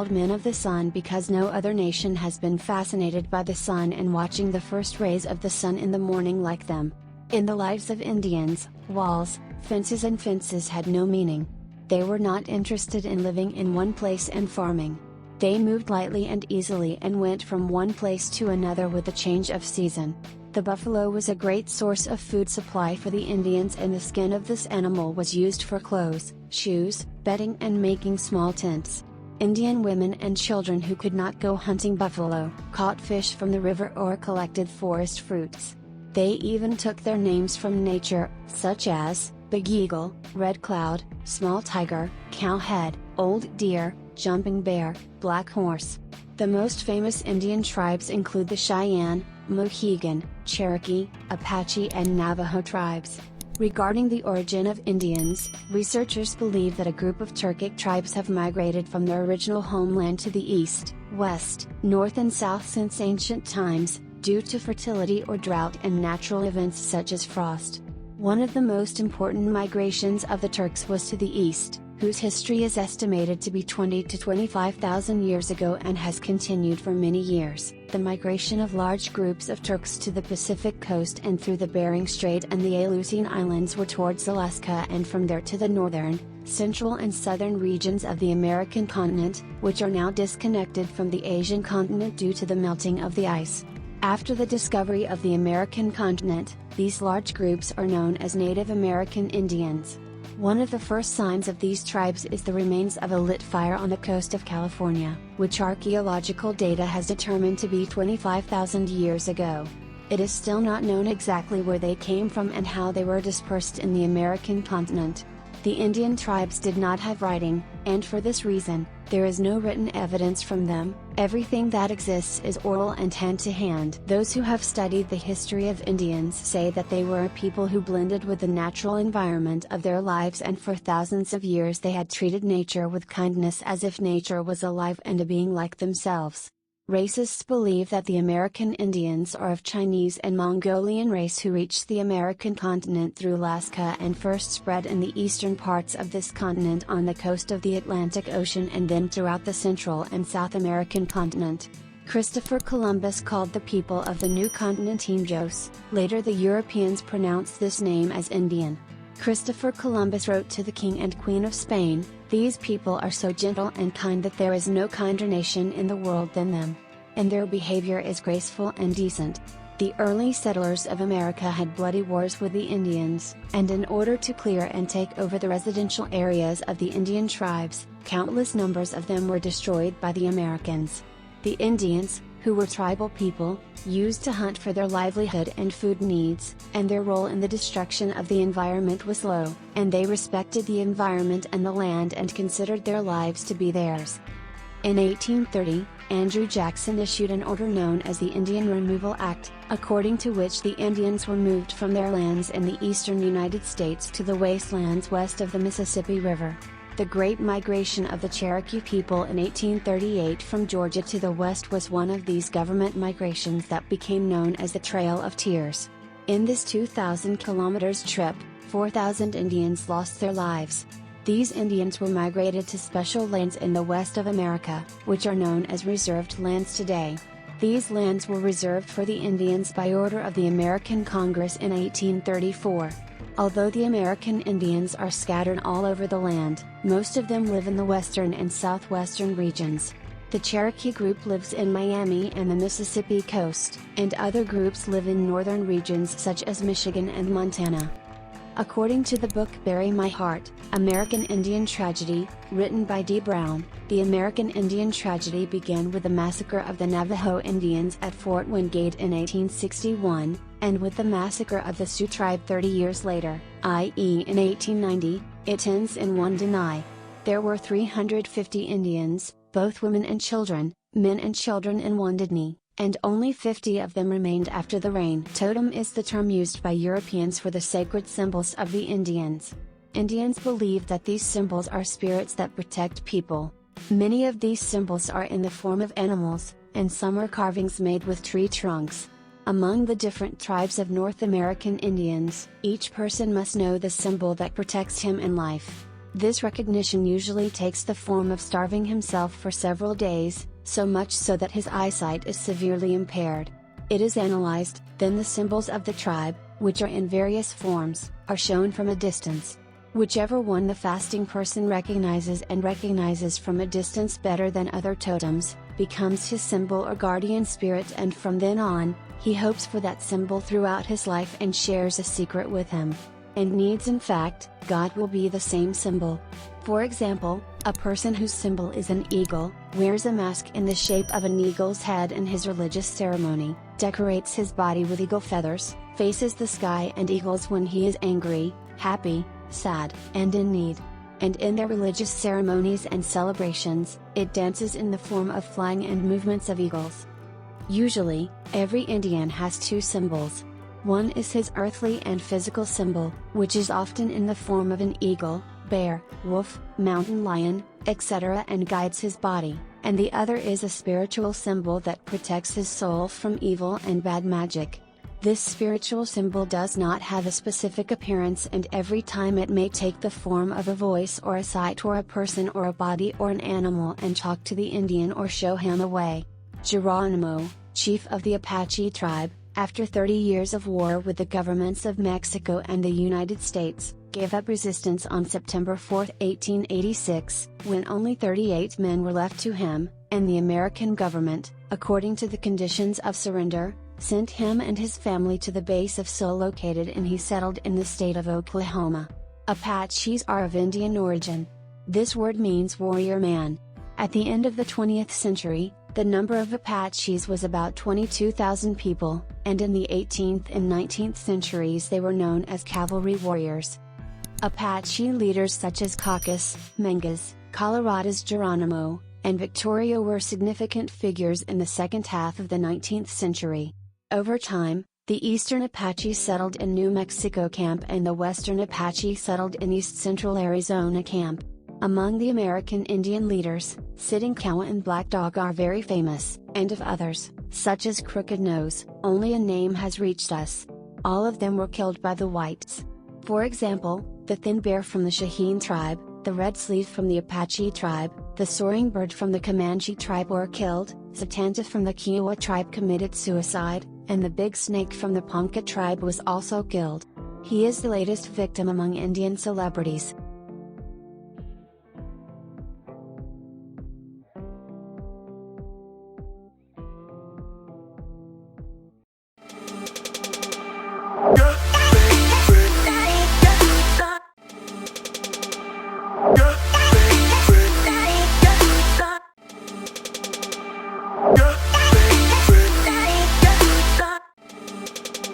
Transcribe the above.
called men of the sun because no other nation has been fascinated by the sun and watching the first rays of the sun in the morning like them. In the lives of Indians, walls, and fences had no meaning. They were not interested in living in one place and farming. They moved lightly and easily and went from one place to another with the change of season. The buffalo was a great source of food supply for the Indians, and the skin of this animal was used for clothes, shoes, bedding, and making small tents. Indian women and children who could not go hunting buffalo, caught fish from the river or collected forest fruits. They even took their names from nature, such as Big Eagle, Red Cloud, Small Tiger, Cowhead, Old Deer, Jumping Bear, Black Horse. The most famous Indian tribes include the Cheyenne, Mohegan, Cherokee, Apache, and Navajo tribes. Regarding the origin of Indians, researchers believe that a group of Turkic tribes have migrated from their original homeland to the east, west, north, and south since ancient times, due to fertility or drought and natural events such as frost. One of the most important migrations of the Turks was to the east, whose history is estimated to be 20 to 25,000 years ago and has continued for many years. The migration of large groups of Turks to the Pacific coast and through the Bering Strait and the Aleutian Islands were towards Alaska, and from there to the northern, central, and southern regions of the American continent, which are now disconnected from the Asian continent due to the melting of the ice. After the discovery of the American continent, these large groups are known as Native American Indians. One of the first signs of these tribes is the remains of a lit fire on the coast of California, which archaeological data has determined to be 25,000 years ago. It is still not known exactly where they came from and how they were dispersed in the American continent. The Indian tribes did not have writing, and for this reason, there is no written evidence from them. Everything that exists is oral and hand to hand. Those who have studied the history of Indians say that they were a people who blended with the natural environment of their lives, and for thousands of years they had treated nature with kindness as if nature was alive and a being like themselves. Racists believe that the American Indians are of Chinese and Mongolian race who reached the American continent through Alaska and first spread in the eastern parts of this continent on the coast of the Atlantic Ocean and then throughout the Central and South American continent. Christopher Columbus called the people of the new continent Indios. Later the Europeans pronounced this name as Indian. Christopher Columbus wrote to the King and Queen of Spain, "These people are so gentle and kind that there is no kinder nation in the world than them. And their behavior is graceful and decent." The early settlers of America had bloody wars with the Indians, and in order to clear and take over the residential areas of the Indian tribes, countless numbers of them were destroyed by the Americans. The Indians, who were tribal people, used to hunt for their livelihood and food needs, and their role in the destruction of the environment was low, and they respected the environment and the land and considered their lives to be theirs. In 1830, Andrew Jackson issued an order known as the Indian Removal Act, according to which the Indians were moved from their lands in the eastern United States to the wastelands west of the Mississippi River. The Great Migration of the Cherokee people in 1838 from Georgia to the west was one of these government migrations that became known as the Trail of Tears. In this 2,000 kilometers trip, 4,000 Indians lost their lives. These Indians were migrated to special lands in the west of America, which are known as reserved lands today. These lands were reserved for the Indians by order of the American Congress in 1834. Although the American Indians are scattered all over the land, most of them live in the western and southwestern regions. The Cherokee group lives in Miami and the Mississippi coast, and other groups live in northern regions such as Michigan and Montana. According to the book Bury My Heart, American Indian Tragedy, written by D. Brown, the American Indian tragedy began with the massacre of the Navajo Indians at Fort Wingate in 1861, and with the massacre of the Sioux tribe 30 years later, i.e. in 1890, it ends in one deny. There were 350 Indians, both women and children, men and children in Wounded Knee, and only 50 of them remained after the rain. Totem is the term used by Europeans for the sacred symbols of the Indians. Indians believe that these symbols are spirits that protect people. Many of these symbols are in the form of animals, and some are carvings made with tree trunks. Among the different tribes of North American Indians, each person must know the symbol that protects him in life. This recognition usually takes the form of starving himself for several days, so much so that his eyesight is severely impaired. It is analyzed, then the symbols of the tribe, which are in various forms, are shown from a distance. Whichever one the fasting person recognizes from a distance better than other totems, becomes his symbol or guardian spirit, and from then on, he hopes for that symbol throughout his life and shares a secret with him. And needs, in fact, God will be the same symbol. For example, a person whose symbol is an eagle, wears a mask in the shape of an eagle's head in his religious ceremony, decorates his body with eagle feathers, faces the sky and eagles when he is angry, happy, sad, and in need. And in their religious ceremonies and celebrations, it dances in the form of flying and movements of eagles. Usually, every Indian has two symbols. One is his earthly and physical symbol, which is often in the form of an eagle, bear, wolf, mountain lion, etc., and guides his body, and the other is a spiritual symbol that protects his soul from evil and bad magic. This spiritual symbol does not have a specific appearance, and every time it may take the form of a voice or a sight or a person or a body or an animal and talk to the Indian or show him the way. Geronimo, chief of the Apache tribe, after 30 years of war with the governments of Mexico and the United States, gave up resistance on September 4, 1886, when only 38 men were left to him, and the American government, according to the conditions of surrender, sent him and his family to the base of Seoul located, and he settled in the state of Oklahoma. Apaches are of Indian origin. This word means warrior man. At the end of the 20th century, the number of Apaches was about 22,000 people, and in the 18th and 19th centuries they were known as cavalry warriors. Apache leaders such as Caucus, Mangas, Colorado's Geronimo, and Victoria were significant figures in the second half of the 19th century. Over time, the eastern Apache settled in New Mexico camp and the western Apache settled in east-central Arizona camp. Among the American Indian leaders, Sitting Cow and Black Dog are very famous, and of others, such as Crooked Nose, only a name has reached us. All of them were killed by the whites. For example, the Thin Bear from the Cheyenne tribe, the Red Sleeve from the Apache tribe, the Soaring Bird from the Comanche tribe were killed, Satanta from the Kiowa tribe committed suicide, and the Big Snake from the Ponca tribe was also killed. He is the latest victim among Indian celebrities.